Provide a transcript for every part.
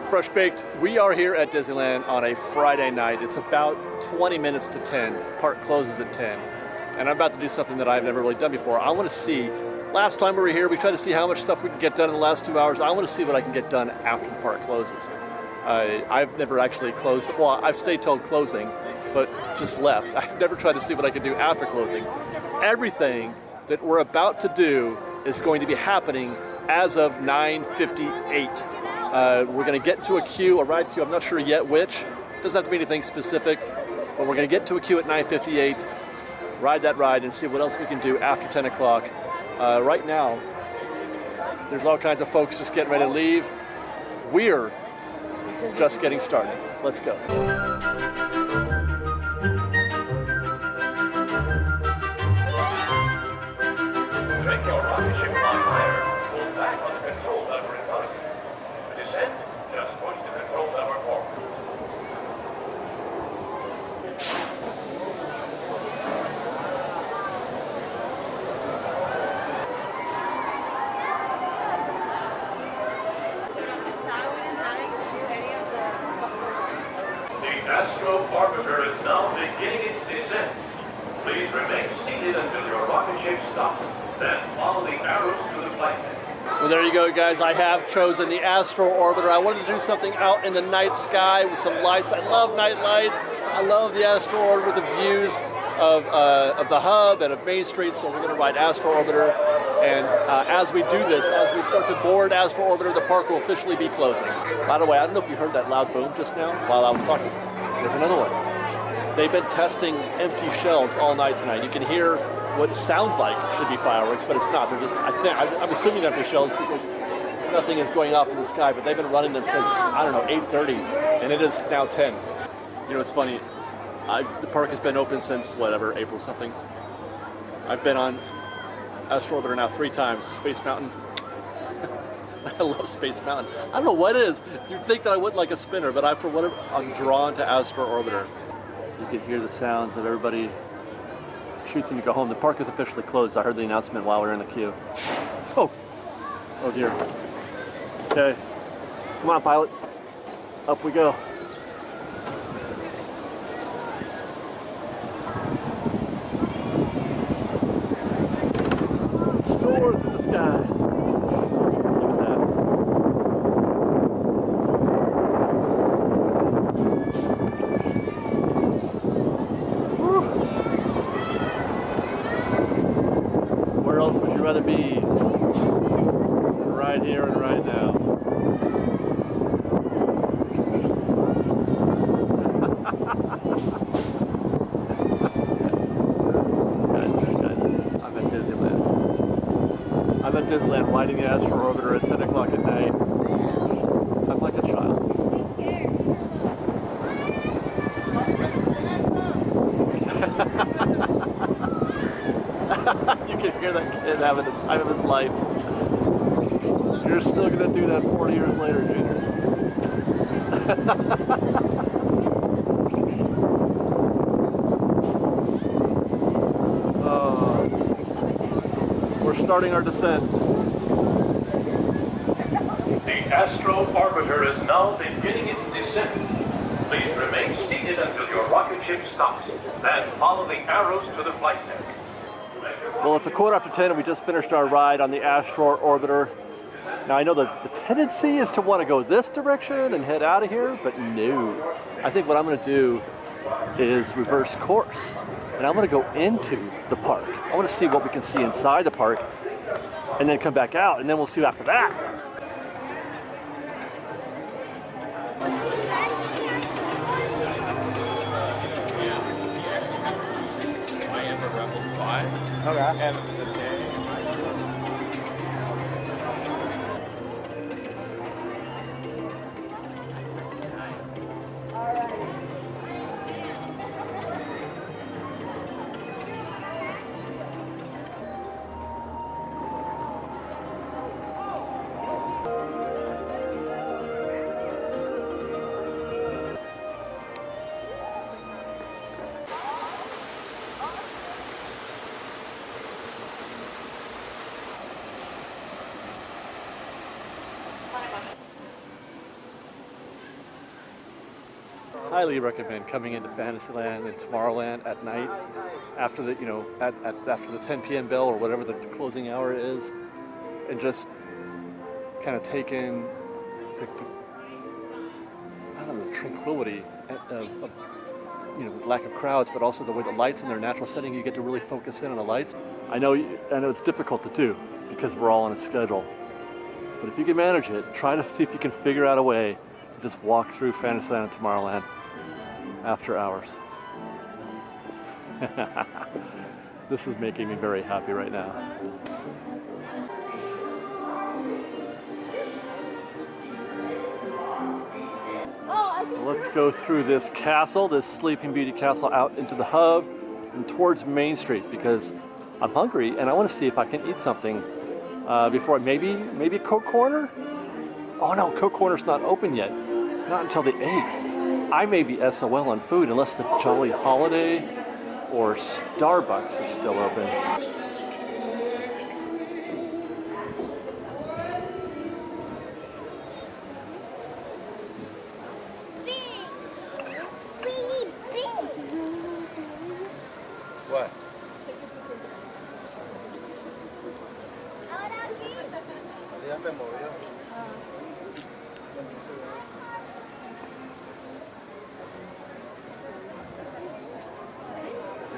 Fresh Baked, we are here at Disneyland on a Friday night. It's about 20 minutes to 10. Park closes at 10. And I'm about to do something that I've never really done before. I want to see, last time we were here, we tried to see how much stuff we could get done in the last 2 hours. I want to see what I can get done after the park closes. I've never actually closed, well, I've stayed till closing, but just left. I've never tried to see what I can do after closing. Everything that we're about to do is going to be happening as of 9:58. We're going to get to a queue, a ride queue. I'm not sure yet which. Doesn't have to be anything specific, but we're going to get to a queue at 9:58, ride that ride, and see what else we can do after 10 o'clock. Right now, there's all kinds of folks just getting ready to leave. We're just getting started. Let's go. Make your rocket ship fly higher. Pull back on the control lever in front of you. To descend, just push the control lever forward. The Astro Orbiter is now beginning its descent. Please remain seated until your rocket ship stops. Then follow the arrows to the flight deck. Well, there you go, guys. I have chosen the Astro Orbiter. I wanted to do something out in the night sky with some lights. I love night lights. I love the Astro Orbiter with the views of the hub and of Main Street. So we're going to ride Astro Orbiter. And as we do this, as we start to board Astro Orbiter, the park will officially be closing. By the way, I don't know if you heard that loud boom just now while I was talking. There's another one. They've been testing empty shells all night tonight. You can hear what sounds like should be fireworks, but it's not. They're just, I'm assuming that they're shells because nothing is going off in the sky, but they've been running them since, I don't know, 8:30, and it is now 10. You know, it's funny. The park has been open since, whatever, April something. I've been on Astro Orbiter now 3 times. Space Mountain. I love Space Mountain. I don't know what it is. You'd think that I wouldn't like a spinner, but for whatever, I'm drawn to Astro Orbiter. You can hear the sounds of everybody shooting to go home. The park is officially closed. I heard the announcement while we were in the queue. Oh dear. Okay, come on, pilots. Up we go. Soar through the skies. Look at that. Where else would you rather be than right here and right now? Guys, I'm at Disneyland. I'm at Disneyland riding the Astro Orbiter at 10 o'clock at night. I'm like a child. You can hear that kid having the time of his life. You're still going to do that 40 years later, Junior. We're starting our descent. The Astro Orbiter is now beginning its descent. Please remain seated until your rocket ship stops. Then follow the arrows to the flight deck. Well, it's 10:15 and we just finished our ride on the Astro Orbiter. Now I know the tendency is to want to go this direction and head out of here, but no. I think what I'm going to do is reverse course. And I'm going to go into the park. I want to see what we can see inside the park and then come back out, and then we'll see after that. Okay. And the day. highly recommend coming into Fantasyland and Tomorrowland at night after the, after the 10 p.m. bell or whatever the closing hour is, and just kind of take in the tranquility of lack of crowds, but also the way the lights in their natural setting, you get to really focus in on the lights. I know it's difficult to do because we're all on a schedule, but if you can manage it, try to see if you can figure out a way to just walk through Fantasyland and Tomorrowland after hours. This is making me very happy right now. Let's go through this castle, this Sleeping Beauty castle, out into the hub and towards Main Street because I'm hungry and I want to see if I can eat something before maybe Coke Corner? Oh no, Coke Corner's not open yet. Not until the 8th. I may be SOL on food unless the Jolly Holiday or Starbucks is still open. What? Ya me movió.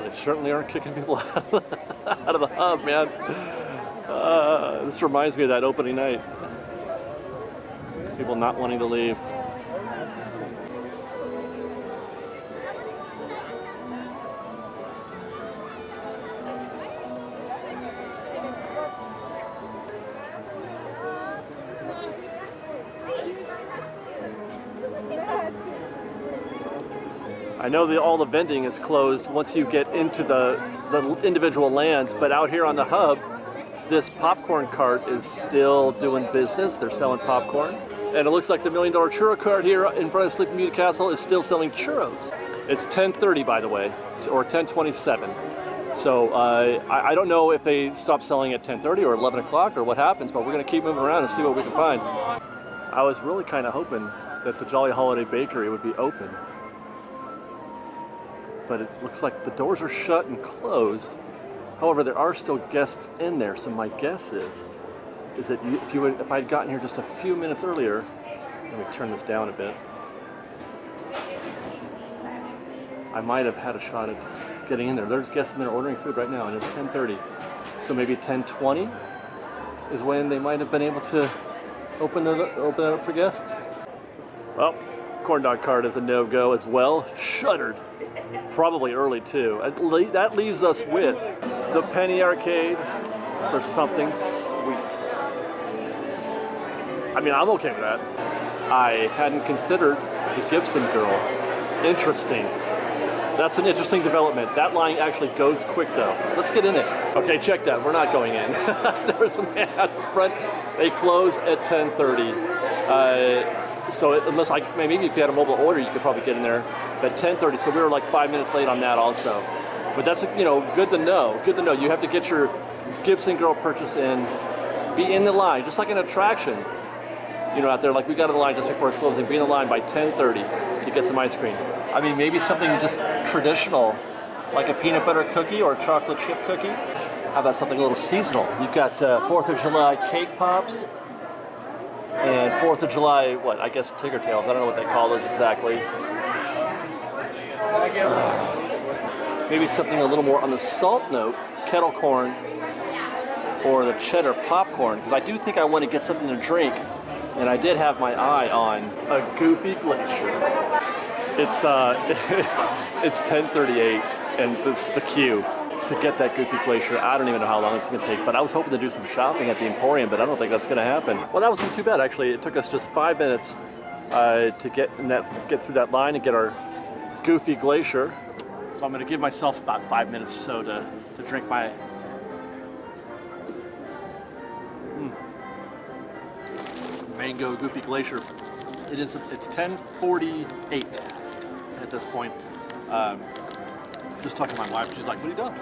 They certainly aren't kicking people out of the hub, man. This reminds me of that opening night. People not wanting to leave. I know that all the vending is closed once you get into the individual lands, but out here on the hub, this popcorn cart is still doing business. They're selling popcorn. And it looks like the $1 Million Churro cart here in front of Sleeping Beauty Castle is still selling churros. It's 10:30, by the way, or 10:27. So I don't know if they stop selling at 10:30 or 11 o'clock or what happens, but we're gonna keep moving around and see what we can find. I was really kind of hoping that the Jolly Holiday Bakery would be open, but it looks like the doors are shut and closed. However, there are still guests in there, so my guess is that if I'd gotten here just a few minutes earlier, let me turn this down a bit, I might have had a shot at getting in there. There's guests in there ordering food right now, and it's 10:30, so maybe 10:20 is when they might have been able to open it up for guests. Well, corn dog cart is a no-go as well. Shuttered. Probably early too. That leaves us with the Penny Arcade for something sweet. I mean, I'm okay with that. I hadn't considered the Gibson girl. Interesting. That's an interesting development. That line actually goes quick though. Let's get in it. Okay, check that. We're not going in. There's a man out front. They close at 10:30. So unless maybe if you had a mobile order, you could probably get in there at 10:30. So we were like 5 minutes late on that also. But that's good to know. Good to know. You have to get your Gibson girl purchase in, be in the line, just like an attraction. Out there, like we got in the line just before it's closing. Be in the line by 10:30 to get some ice cream. I mean, maybe something just traditional, like a peanut butter cookie or a chocolate chip cookie. How about something a little seasonal? You've got 4th of July cake pops. And 4th of July, I guess Tigger Tails. I don't know what they call those exactly. Maybe something a little more on the salt note, kettle corn or the cheddar popcorn, because I do think I want to get something to drink, and I did have my eye on a Goofy Glacier. It's 10:38, and the queue to get that Goofy Glacier. I don't even know how long it's going to take, but I was hoping to do some shopping at the Emporium, but I don't think that's going to happen. Well, that wasn't too bad, actually. It took us just 5 minutes to get through that line and get our Goofy Glacier. So I'm going to give myself about 5 minutes or so to drink my mango Goofy Glacier. It's 10:48 at this point. Just talking to my wife, she's like, "What are you doing?"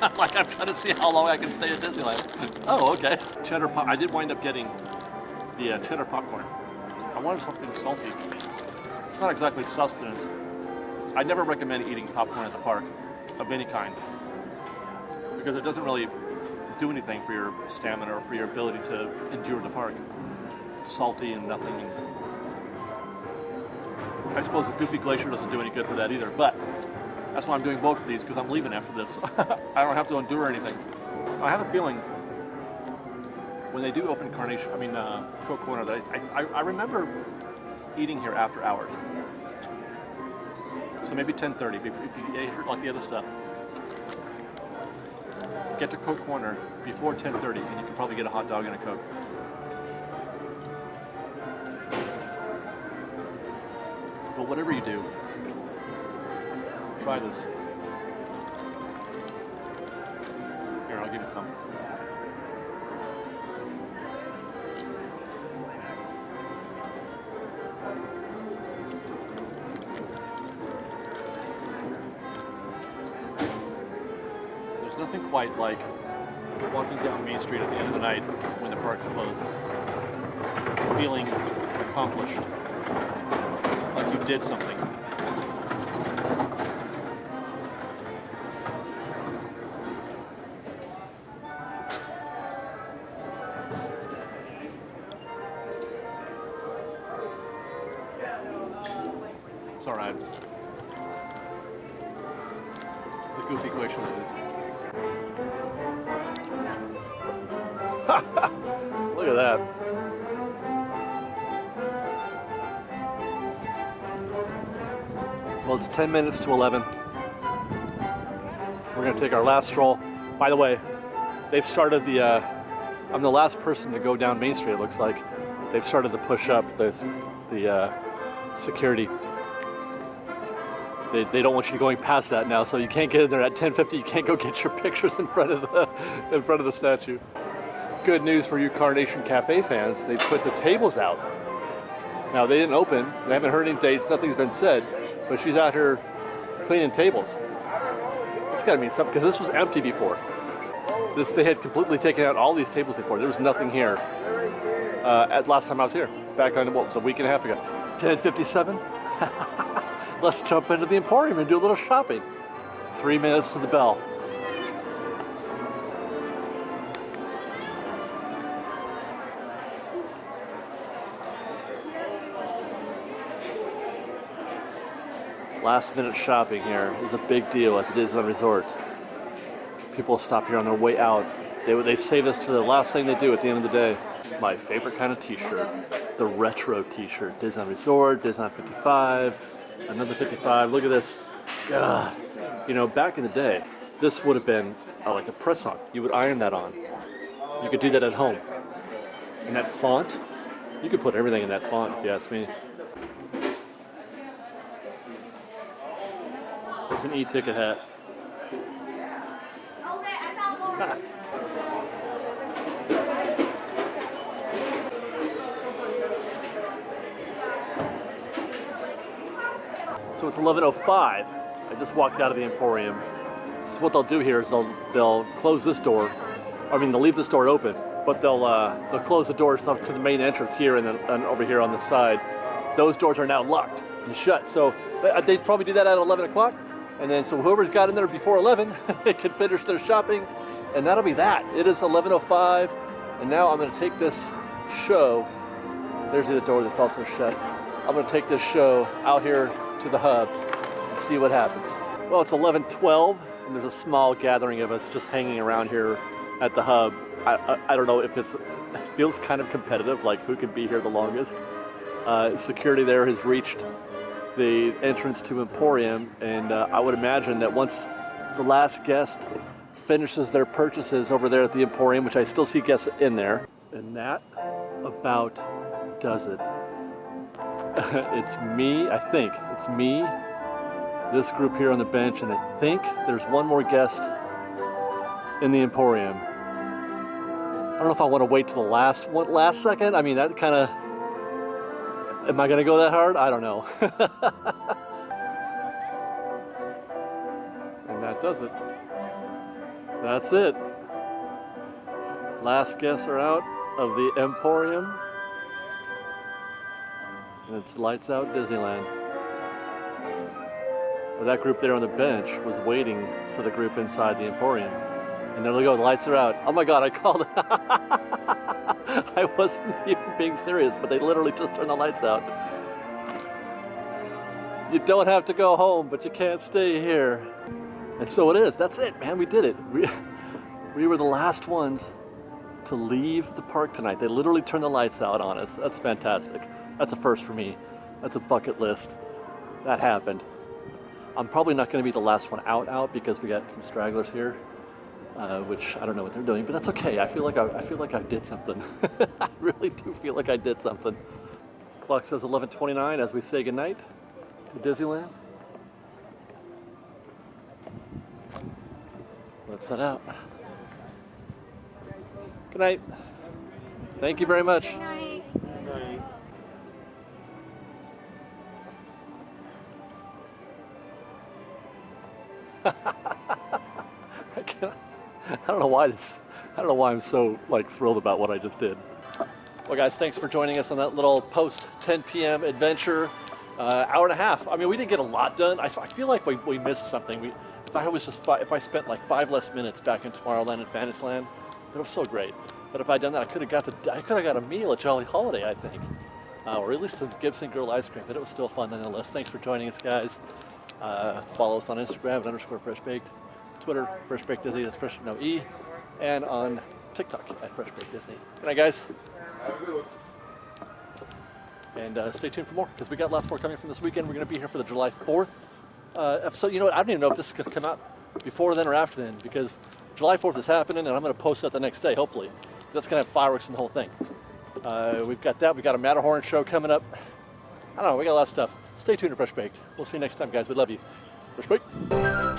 I'm like, "I'm trying to see how long I can stay at Disneyland." Oh, okay. Cheddar pop. I did wind up getting the cheddar popcorn. I wanted something salty. not exactly sustenance. I never recommend eating popcorn at the park of any kind because it doesn't really do anything for your stamina or for your ability to endure the park. It's salty and nothing. And I suppose the Goofy Glacier doesn't do any good for that either, but that's why I'm doing both of these, because I'm leaving after this. I don't have to endure anything. I have a feeling when they do open Coke Corner, that I remember eating here after hours. So maybe 10:30 if you ate like the other stuff. Get to Coke Corner before 10:30 and you can probably get a hot dog and a Coke. But whatever you do, try this. Here, I'll give you some. There's nothing quite like walking down Main Street at the end of the night when the park's closed, feeling accomplished, like you did something. It's all right. The Goofy Glacier it is. Look at that. Well, it's 10 minutes to 11. We're going to take our last stroll. By the way, they've started the, I'm the last person to go down Main Street, it looks like. They've started to push up the security. They don't want you going past that now, so you can't get in there at 10:50. You can't go get your pictures in front of the statue. Good news for you Carnation Cafe fans, they put the tables out. Now they didn't open, they haven't heard any dates, nothing's been said, but she's out here cleaning tables. It's gotta mean something, because this was empty before. They had completely taken out all these tables before. There was nothing here at last time I was here, back on what was a week and a half ago. 10:57. Let's jump into the Emporium and do a little shopping. 3 minutes to the bell. Last minute shopping here is a big deal at the Disneyland Resort. People stop here on their way out. They save this for the last thing they do at the end of the day. My favorite kind of t-shirt, the retro t-shirt. Disneyland Resort, Disneyland 55, another 55. Look at this. God. You know, back in the day, this would have been like a press-on. You would iron that on. You could do that at home. And that font, you could put everything in that font if you ask me. There's an e-ticket hat. So it's 11:05. I just walked out of the Emporium. So what they'll do here is they'll close this door. I mean, they'll leave this door open, but they'll close the doors to the main entrance here and then over here on the side. Those doors are now locked and shut. So they'd probably do that at 11 o'clock. And then so whoever's got in there before 11, they can finish their shopping. And that'll be that. It is 11:05. And now I'm going to take this show. There's the door that's also shut. I'm going to take this show out here to the hub and see what happens. Well, it's 11:12 and there's a small gathering of us just hanging around here at the hub. I don't know if it feels kind of competitive, like who can be here the longest. Security there has reached the entrance to Emporium, and I would imagine that once the last guest finishes their purchases over there at the Emporium, which I still see guests in there, and that about does it. It's me, I think. It's me, this group here on the bench, and I think there's one more guest in the Emporium. I don't know if I want to wait till the last second. I mean, that kind of... Am I going to go that hard? I don't know. And that does it. That's it. Last guests are out of the Emporium. And it's lights out Disneyland. Well, that group there on the bench was waiting for the group inside the Emporium. And there they go, the lights are out. Oh my God, I called. I wasn't even being serious, but they literally just turned the lights out. You don't have to go home, but you can't stay here. And so it is. That's it, man. We did it. We were the last ones to leave the park tonight. They literally turned the lights out on us. That's fantastic. That's a first for me. That's a bucket list. That happened. I'm probably not going to be the last one out because we got some stragglers here, which I don't know what they're doing, but that's okay. I feel like I did something. I really do feel like I did something. Clock says 11:29 as we say goodnight to Disneyland. Let's set out. Good night. Thank you very much. Good night. Good night. I don't know why I'm so thrilled about what I just did. Well guys, thanks for joining us on that little post 10 p.m. adventure. Hour and a half. I mean, we didn't get a lot done. I feel like we missed something. If I spent like 5 less minutes back in Tomorrowland and Fantasyland, it was so great. But if I'd done that, I could have got a meal at Jolly Holiday, I think, or at least some Gibson Grill ice cream. But it was still fun nonetheless. Thanks for joining us, guys. Follow us on Instagram at _FreshBaked, Twitter FreshBaked Disney, that's fresh no E, and on TikTok at FreshBaked Disney. Good night, guys. Have a good one. And stay tuned for more, because we got lots more coming from this weekend. We're going to be here for the July 4th episode. You know what? I don't even know if this is going to come out before then or after then, because July 4th is happening, and I'm going to post that the next day, hopefully. That's going to have fireworks and the whole thing. We've got that. We've got a Matterhorn show coming up. I don't know. We got a lot of stuff. Stay tuned to Fresh Baked. We'll see you next time, guys. We love you. Fresh Baked.